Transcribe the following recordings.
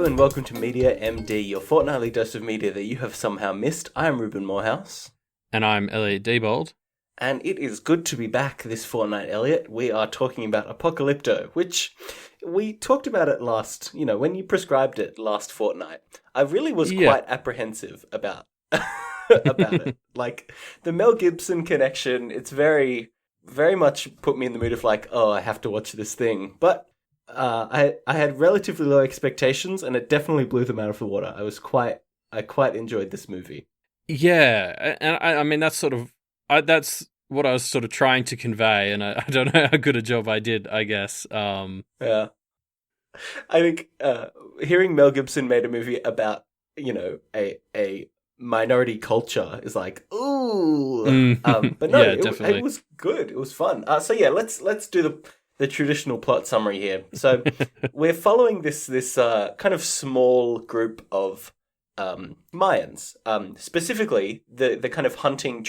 and welcome to Media MD, your fortnightly dose of media that you have somehow missed. I am Ruben Morehouse. And I'm Elliot Diebold. And it is good to be back this fortnight, Elliot. We are talking about Apocalypto, which we talked about it last, when you prescribed it last fortnight. I really was quite apprehensive about it. Like, the Mel Gibson connection, it's very, very much put me in the mood of like, oh, I have to watch this thing. But I had relatively low expectations, and it definitely blew them out of the water. I quite enjoyed this movie. Yeah, and I mean that's that's what I was sort of trying to convey, and I don't know how good a job I did, I guess. Yeah, I think hearing Mel Gibson made a movie about a minority culture is like, ooh. But no, it was good. It was fun. So yeah, let's do the traditional plot summary here. So we're following this kind of small group of Mayans, specifically the kind of hunting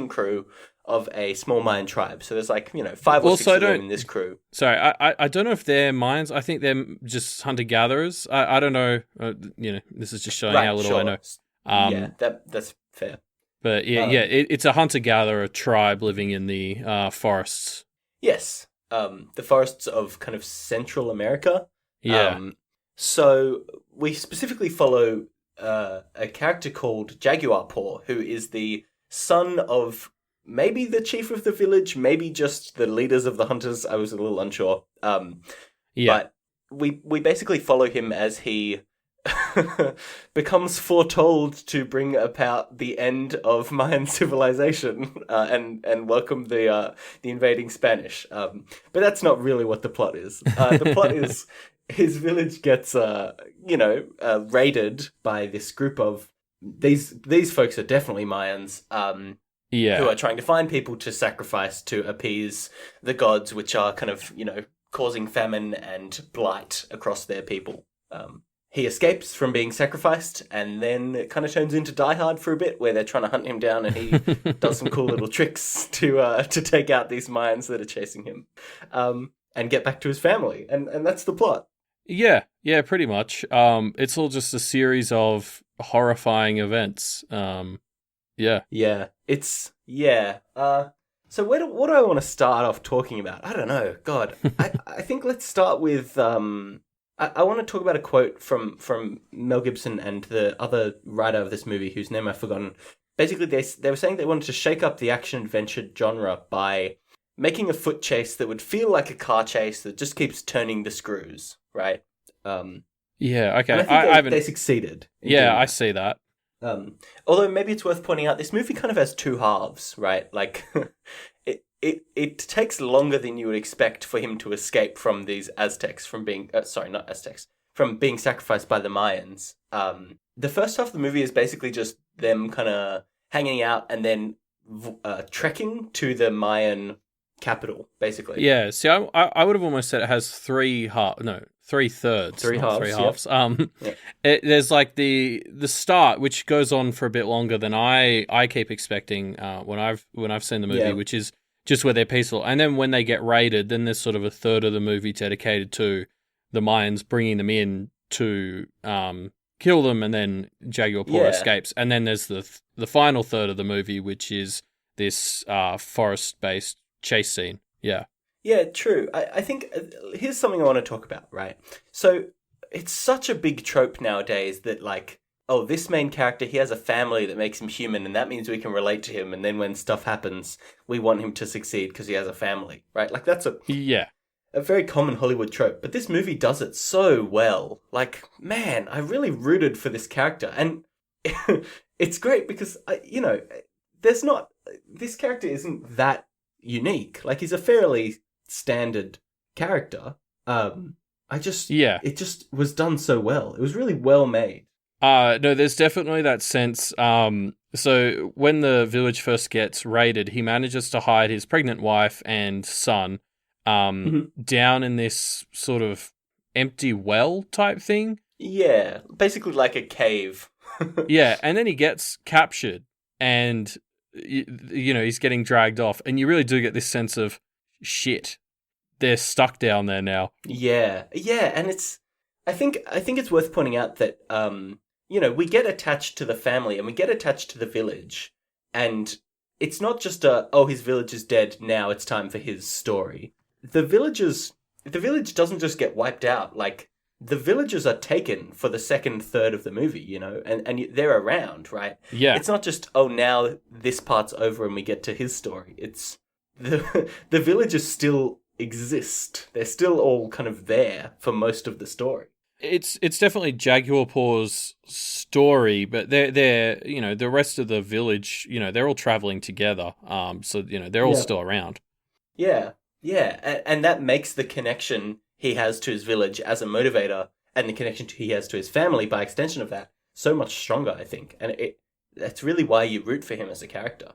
crew of a small Mayan tribe. So there's like 5 or 6 of them in this crew. Sorry, I don't know if they're Mayans. I think they're just hunter gatherers. I don't know. This is just showing how little I know. Yeah, that's fair. But it's a hunter gatherer tribe living in the forests. Yes. The forests of kind of Central America. Yeah. So we specifically follow a character called Jaguar Paw, who is the son of maybe the chief of the village, maybe just the leaders of the hunters. I was a little unsure. But we basically follow him as he becomes foretold to bring about the end of Mayan civilization and welcome the invading Spanish. But that's not really what the plot is. The plot is his village gets raided by this group of these folks are definitely Mayans. Who are trying to find people to sacrifice to appease the gods, which are kind of causing famine and blight across their people. He escapes from being sacrificed, and then it kind of turns into Die Hard for a bit, where they're trying to hunt him down, and he does some cool little tricks to take out these Mayans that are chasing him, and get back to his family, and that's the plot. Yeah, pretty much. It's all just a series of horrifying events. So what do I want to start off talking about? I don't know. God, I think let's start with I want to talk about a quote from Mel Gibson and the other writer of this movie, whose name I've forgotten. Basically, they were saying they wanted to shake up the action-adventure genre by making a foot chase that would feel like a car chase that just keeps turning the screws, right? Okay. And I think they succeeded. I see that. Although maybe it's worth pointing out, this movie kind of has two halves, right? Like, it takes longer than you would expect for him to escape from these Aztecs from being... from being sacrificed by the Mayans. The first half of the movie is basically just them kind of hanging out and then trekking to the Mayan capital, basically. Yeah, see, I would have almost said it has three thirds. Three halves. There's like the start, which goes on for a bit longer than I keep expecting when I've seen the movie, which is just where they're peaceful. And then when they get raided, then there's sort of a third of the movie dedicated to the Mayans bringing them in to kill them, and then Jaguar Paw escapes. And then there's the final third of the movie, which is this forest-based chase scene. Yeah. Yeah, true. I think here's something I want to talk about, right? So it's such a big trope nowadays that, like, oh, this main character, he has a family that makes him human, and that means we can relate to him, and then when stuff happens, we want him to succeed because he has a family, right? Like, that's a very common Hollywood trope, but this movie does it so well. Like, man, I really rooted for this character, and it's great because, this character isn't that unique. Like, he's a fairly standard character. It just was done so well. It was really well made. No, there's definitely that sense. So when the village first gets raided, he manages to hide his pregnant wife and son down in this sort of empty well type thing. Yeah, basically like a cave. Yeah, and then he gets captured, and he's getting dragged off, and you really do get this sense of shit. They're stuck down there now. Yeah, and it's I think it's worth pointing out that we get attached to the family and we get attached to the village, and it's not just his village is dead, now it's time for his story. The village doesn't just get wiped out. Like, the villagers are taken for the second third of the movie, and they're around, right? Yeah. It's not just, now this part's over and we get to his story. It's the villagers still exist. They're still all kind of there for most of the story. It's definitely Jaguar Paw's story, but they're the rest of the village, they're all traveling together. So they're all still around. Yeah, and that makes the connection he has to his village as a motivator, and the connection he has to his family by extension of that, so much stronger, I think. And that's really why you root for him as a character.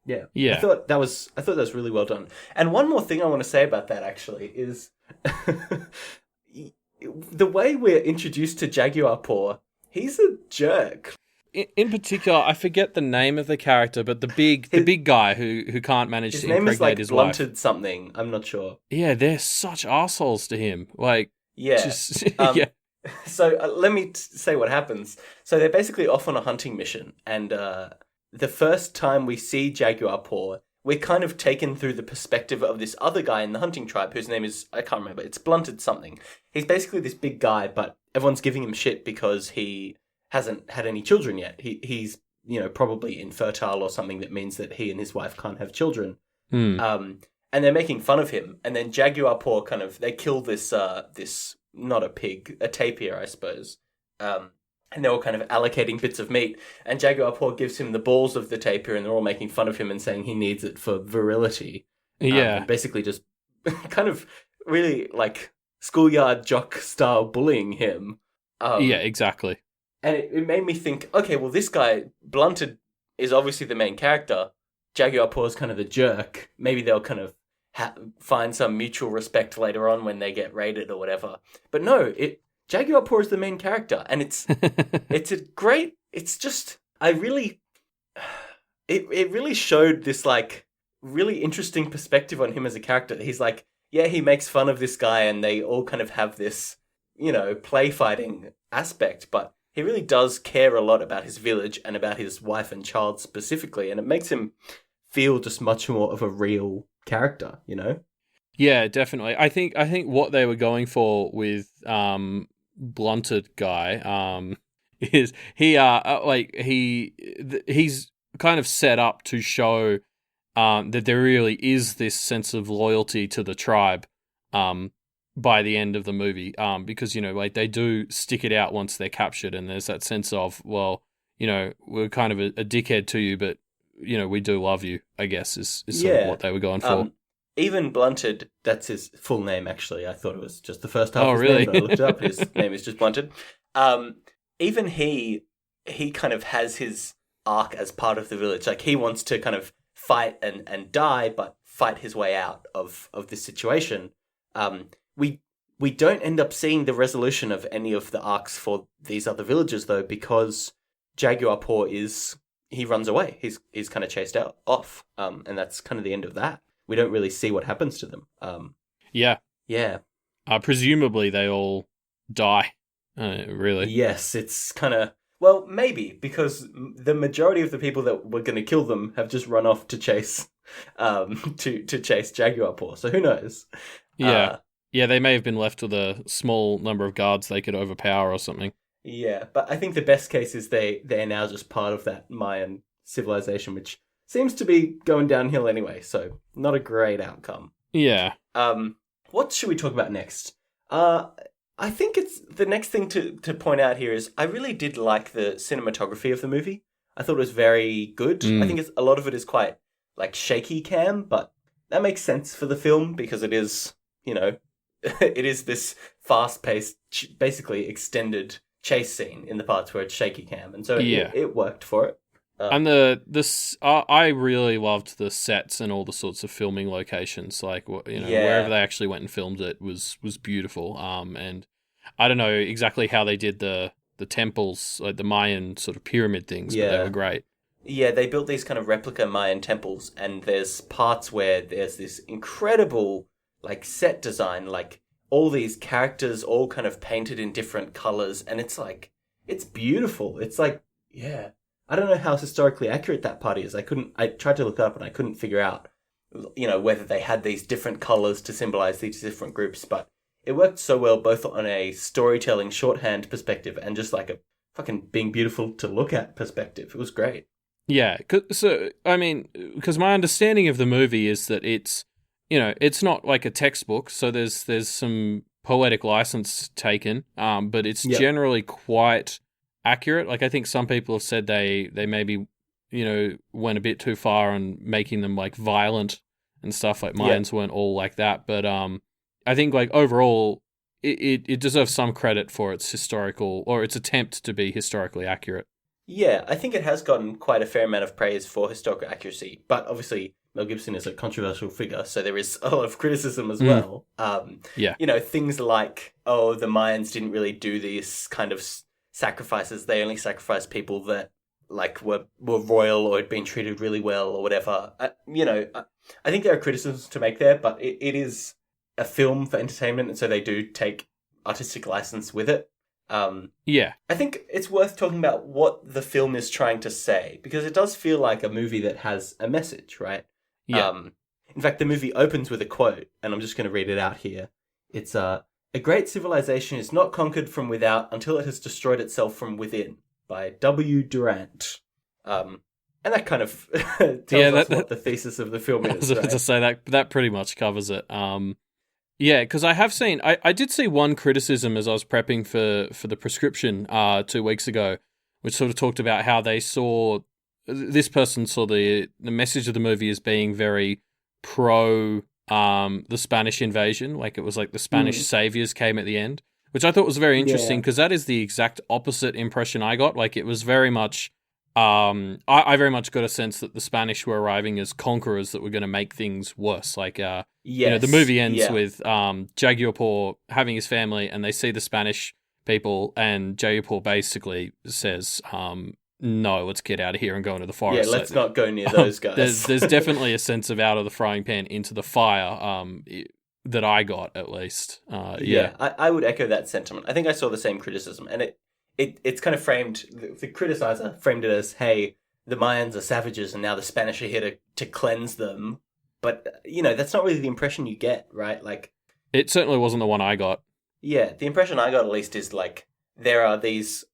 Yeah. I thought that was really well done. And one more thing I want to say about that actually is the way we're introduced to Jaguar Paw. He's a jerk. In particular, I forget the name of the character, but the big guy who can't manage to impregnate his wife. His name is Blunted something. I'm not sure. Yeah, they're such assholes to him. Like, yeah. Yeah. So let me say what happens. So they're basically off on a hunting mission, and the first time we see Jaguar Paw, we're kind of taken through the perspective of this other guy in the hunting tribe, whose name is, I can't remember, it's Blunted something. He's basically this big guy, but everyone's giving him shit because he hasn't had any children yet. He's probably infertile or something that means that he and his wife can't have children. And they're making fun of him. And then Jaguar Paw they kill this not a pig, a tapir, I suppose. And they're all kind of allocating bits of meat. And Jaguar Paw gives him the balls of the tapir, and they're all making fun of him and saying he needs it for virility. And basically just kind of really like schoolyard jock style bullying him. Yeah, exactly. And it made me think, okay, well, this guy, Blunted, is obviously the main character. Jaguar Paw is kind of the jerk. Maybe they'll kind of find some mutual respect later on when they get raided or whatever. But no, Jaguar Paw is the main character, and it's just, it really showed this, like, really interesting perspective on him as a character. He's like, yeah, he makes fun of this guy, and they all kind of have this, play fighting aspect, but he really does care a lot about his village and about his wife and child specifically, and it makes him feel just much more of a real character, Yeah, definitely. I think what they were going for with Blunted guy is he's kind of set up to show that there really is this sense of loyalty to the tribe by the end of the movie, because they do stick it out once they're captured, and there's that sense of, well, we're kind of a dickhead to you, but we do love you, I guess is sort of what they were going for. Even Blunted, that's his full name, actually. I thought it was just the first half of his really? name, but I looked it up. His name is just Blunted. Even he kind of has his arc as part of the village. Like, he wants to kind of fight and die, but fight his way out of this situation. We don't end up seeing the resolution of any of the arcs for these other villagers, though, because Jaguar Paw he runs away. He's kind of chased off. And that's kind of the end of that. We don't really see what happens to them. Yeah. Presumably they all die. Really? Yes, it's kind of... Well, maybe, because the majority of the people that were going to kill them have just run off to chase chase Jaguar Paw. So who knows? Yeah. They may have been left with a small number of guards they could overpower or something. Yeah, but I think the best case is they're now just part of that Mayan civilization, which seems to be going downhill anyway, so not a great outcome. Yeah. What should we talk about next? I think it's the next thing to point out here is I really did like the cinematography of the movie. I thought it was very good. I think a lot of it is quite like shaky cam, but that makes sense for the film because it is, it is this fast-paced, basically extended chase scene in the parts where it's shaky cam, and so it worked for it. And I really loved the sets and all the sorts of filming locations. Like, wherever they actually went and filmed it was beautiful. And I don't know exactly how they did the temples, like the Mayan sort of pyramid things, but they were great. Yeah, they built these kind of replica Mayan temples, and there's parts where there's this incredible like set design, like all these characters all kind of painted in different colors, and it's like, it's beautiful. It's like, yeah. I don't know how historically accurate that party is. I tried to look it up and I couldn't figure out, whether they had these different colors to symbolize these different groups, but it worked so well both on a storytelling shorthand perspective and just like a fucking being beautiful to look at perspective. It was great. Yeah, so, I mean, because my understanding of the movie is that it's, it's not like a textbook, so there's some poetic license taken, but it's generally quite accurate. Like, I think some people have said they maybe, went a bit too far on making them, like, violent and stuff. Like, Mayans weren't all like that, but I think, like, overall, it deserves some credit for its historical, or its attempt to be historically accurate. Yeah, I think it has gotten quite a fair amount of praise for historical accuracy, but obviously Mel Gibson is a controversial figure, so there is a lot of criticism as well. Things like, the Mayans didn't really do these kind of sacrifices. They only sacrificed people that, like, were royal or had been treated really well or whatever. I think there are criticisms to make there, but it is a film for entertainment, and so they do take artistic license with it. I think it's worth talking about what the film is trying to say, because it does feel like a movie that has a message, right? Yeah. In fact, the movie opens with a quote, and I'm just going to read it out here. It's, a great civilization is not conquered from without until it has destroyed itself from within, by W. Durant. And that kind of tells us what the thesis of the film is. I was about to say that pretty much covers it. Yeah, because I have seen, I did see one criticism as I was prepping for the prescription 2 weeks ago, which sort of talked about how this person saw the message of the movie as being very pro the Spanish invasion, like it was like the Spanish saviors came at the end, which I thought was very interesting because that is the exact opposite impression I got. Like it was very much, I very much got a sense that the Spanish were arriving as conquerors that were going to make things worse. Like, the movie ends with Jaguar having his family, and they see the Spanish people, and Jaguar basically says, "No, let's get out of here and go into the forest." Yeah, let's not go near those guys. There's definitely a sense of out of the frying pan into the fire. That I got at least. I would echo that sentiment. I think I saw the same criticism, and it's kind of framed, the criticizer framed it as, hey, the Mayans are savages and now the Spanish are here to cleanse them. But, that's not really the impression you get, right? Like, it certainly wasn't the one I got. Yeah, the impression I got at least is like, there are these,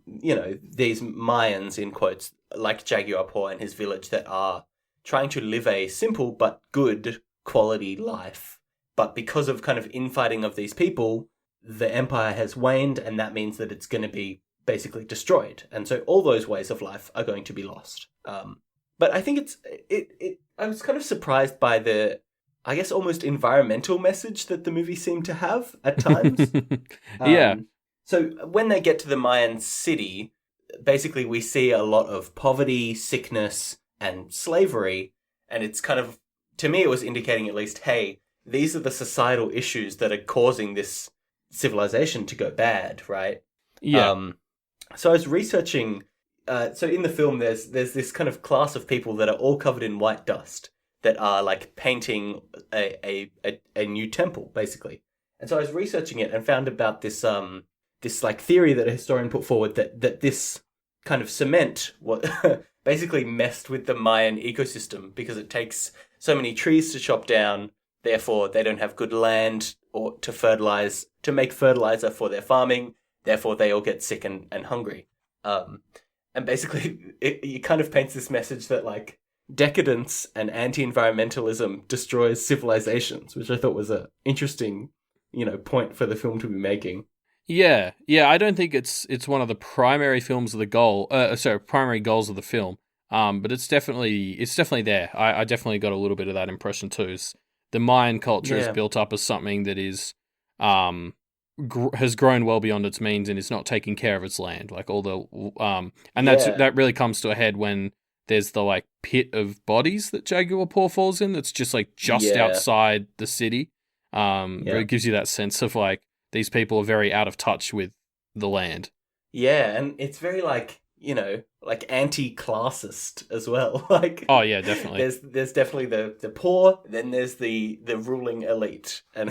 these Mayans, in quotes, like Jaguar and his village, that are trying to live a simple but good quality life. But because of kind of infighting of these people, the empire has waned, and that means that it's going to be basically destroyed. And so all those ways of life are going to be lost. But I think I was kind of surprised by the, I guess, almost environmental message that the movie seemed to have at times. So when they get to the Mayan city, basically we see a lot of poverty, sickness, and slavery. And it's kind of, to me, it was indicating at least, hey, these are the societal issues that are causing this civilization to go bad, right? Yeah. So I was researching. So in the film, there's this kind of class of people that are all covered in white dust that are like painting a new temple, basically. And so I was researching it and found about this like theory that a historian put forward that this kind of cement basically messed with the Mayan ecosystem because it takes so many trees to chop down. Therefore, they don't have good land or to make fertilizer for their farming. Therefore, they all get sick and hungry. And basically, it kind of paints this message that, like, decadence and anti-environmentalism destroys civilizations, which I thought was a interesting, point for the film to be making. Yeah. I don't think it's one of the primary films of the primary goals of the film. But it's definitely there. I definitely got a little bit of that impression too. The Mayan culture is built up as something that is, has grown well beyond its means and is not taking care of its land. Like all the, and that really comes to a head when there's the like pit of bodies that Jaguar falls in. That's just like outside the city. It gives you that sense of like these people are very out of touch with the land. Yeah, and it's very like like anti-classist as well. Like, oh yeah, definitely. There's definitely the poor, then there's the ruling elite, and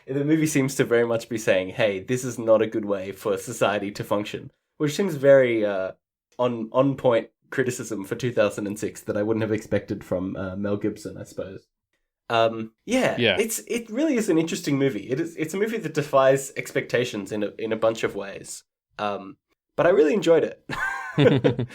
the movie seems to very much be saying, hey, this is not a good way for society to function, which seems very on point criticism for 2006 that I wouldn't have expected from Mel Gibson, I suppose. Yeah. It really is an interesting movie. It's a movie that defies expectations in a bunch of ways. But I really enjoyed it.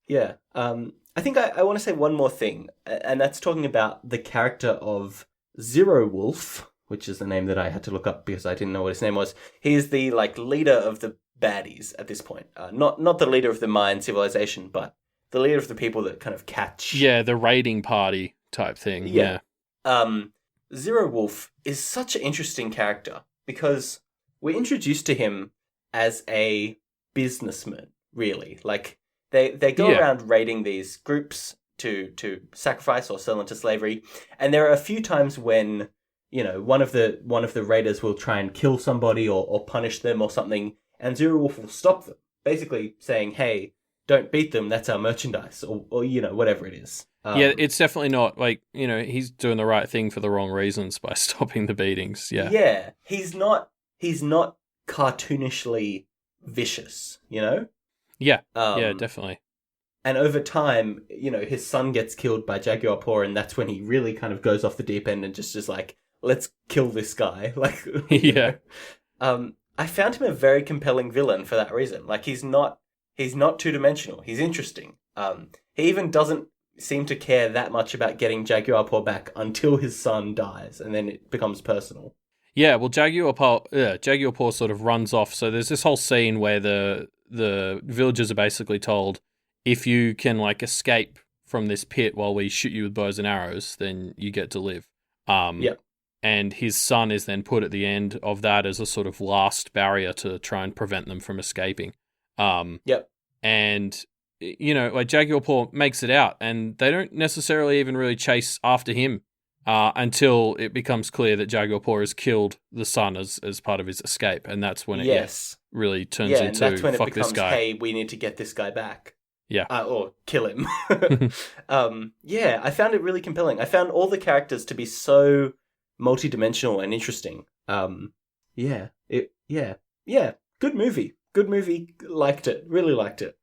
Yeah. I think I want to say one more thing, and that's talking about the character of Zero Wolf, which is the name that I had to look up because I didn't know what his name was. He is the leader of the baddies at this point. Not the leader of the Mayan civilization, but the leader of the people that kind of catch. Yeah, the raiding party type thing. Yeah. Zero Wolf is such an interesting character because we're introduced to him as a businessman, really. Like, they go around raiding these groups to sacrifice or sell into slavery, and there are a few times when, one of the raiders will try and kill somebody or punish them or something, and Zero Wolf will stop them, basically saying, hey, don't beat them, that's our merchandise, or whatever it is. Yeah, it's definitely not, he's doing the right thing for the wrong reasons by stopping the beatings, yeah. Yeah, he's not cartoonishly vicious, Yeah, yeah, definitely. And over time, his son gets killed by Jaguar Paw, and that's when he really kind of goes off the deep end and just is like, let's kill this guy. Like, yeah. I found him a very compelling villain for that reason. Like, he's not two-dimensional. He's interesting. He even doesn't seem to care that much about getting Jaguar Paw back until his son dies, and then it becomes personal. Yeah, well, Jaguar Paw sort of runs off. So there's this whole scene where the villagers are basically told, if you can escape from this pit while we shoot you with bows and arrows, then you get to live. Yep. And his son is then put at the end of that as a sort of last barrier to try and prevent them from escaping. Yep. And Jaguar Paw makes it out, and they don't necessarily even really chase after him until it becomes clear that Jaguar Paw has killed the son as part of his escape, and that's when it really turns into, and that's when it becomes, this guy. Hey, we need to get this guy back. Yeah. Or kill him. Yeah, I found it really compelling. I found all the characters to be so multidimensional and interesting. Yeah. Good movie. Liked it. Really liked it.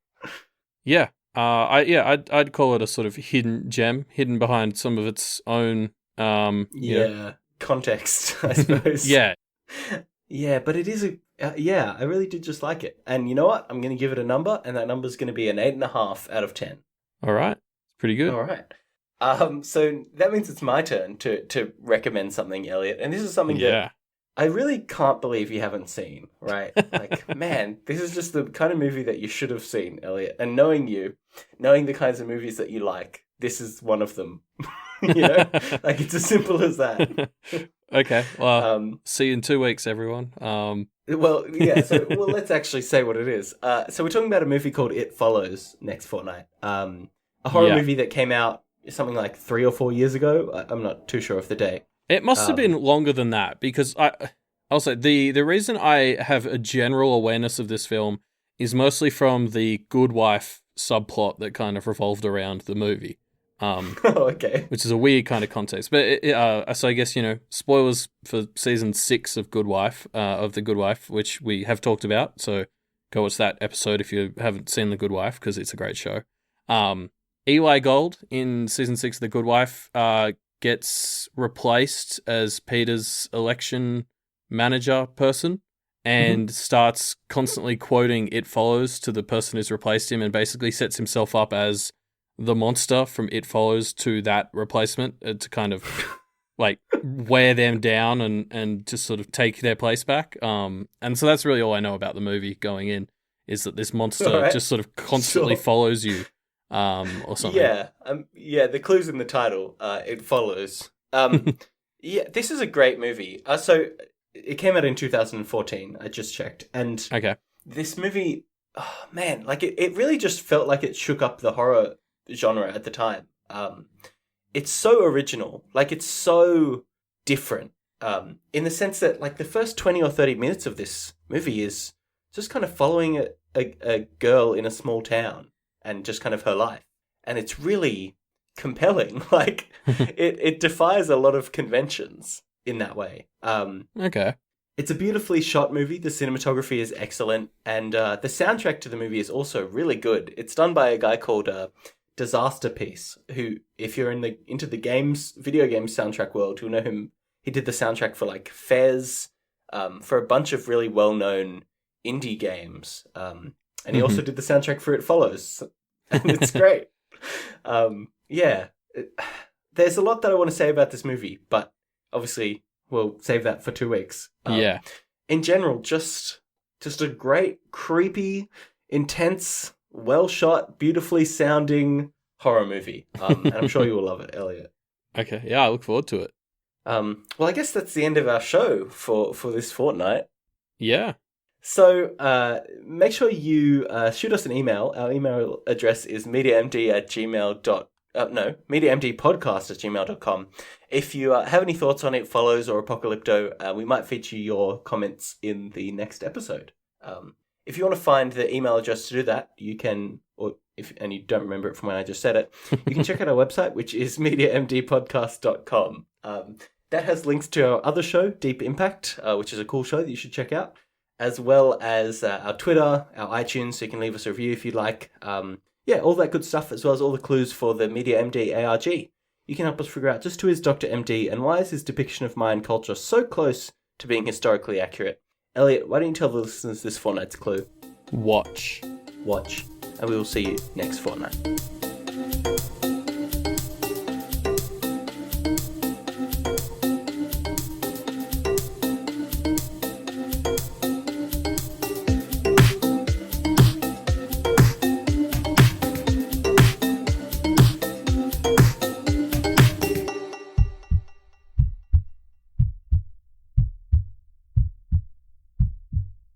Yeah. I'd call it a sort of hidden gem, hidden behind some of its own context, I suppose. Yeah. Yeah, but it is I really did just like it. And you know what? I'm going to give it a number, and that number's going to be an 8.5 out of 10. All right. Pretty good. All right. So that means it's my turn to recommend something, Elliot. And this is something that I really can't believe you haven't seen, right? Like, man, this is just the kind of movie that you should have seen, Elliot. And knowing the kinds of movies that you like, this is one of them. Like, it's as simple as that. Okay, well, see you in 2 weeks, everyone. Well, let's actually say what it is. So we're talking about a movie called It Follows next fortnight. A horror movie that came out something like 3 or 4 years ago. I'm not too sure of the date. It must have been longer than that, because also the reason I have a general awareness of this film is mostly from the Good Wife subplot that kind of revolved around the movie. Okay. Which is a weird kind of context. But so I guess, spoilers for season 6 of Good Wife, of The Good Wife, which we have talked about. So go watch that episode if you haven't seen The Good Wife, because it's a great show. Eli Gold in season 6 of The Good Wife gets replaced as Peter's election manager person and starts constantly quoting It Follows to the person who's replaced him, and basically sets himself up as the monster from It Follows to that replacement to kind of wear them down and just sort of take their place back. And so that's really all I know about the movie going in, is that this monster just sort of constantly follows you. Or something. Yeah, the clue's in the title. It Follows. This is a great movie. So it came out in 2014. I just checked, and this movie, it really just felt like it shook up the horror genre at the time. It's so original. It's so different. In the sense that the first 20 or 30 minutes of this movie is just kind of following a girl in a small town and just kind of her life. And it's really compelling. Like, it defies a lot of conventions in that way. Okay. It's a beautifully shot movie. The cinematography is excellent. And the soundtrack to the movie is also really good. It's done by a guy called Disaster Piece, who, if you're into the video games soundtrack world, you'll know him. He did the soundtrack for, like, Fez, for a bunch of really well-known indie games. And he also did the soundtrack for It Follows. And it's great. There's a lot that I want to say about this movie, but obviously we'll save that for 2 weeks. In general, just a great, creepy, intense, well-shot, beautifully sounding horror movie. And I'm sure you will love it, Elliot. Okay, yeah, I look forward to it. Well, I guess that's the end of our show for this fortnight. Yeah. So make sure you shoot us an email. Our email address is mediamdpodcast@gmail.com. If you have any thoughts on It Follows or Apocalypto, we might feature your comments in the next episode. If you want to find the email address to do that, you can, and you don't remember it from when I just said it, you can check out our website, which is mediamdpodcast.com. That has links to our other show, Deep Impact, which is a cool show that you should check out, as well as our Twitter, our iTunes, so you can leave us a review if you'd like. All that good stuff, as well as all the clues for the MediaMD ARG. You can help us figure out just who is Dr. MD and why is his depiction of Mayan culture so close to being historically accurate. Elliot, why don't you tell the listeners this fortnight's clue? Watch. And we will see you next fortnight.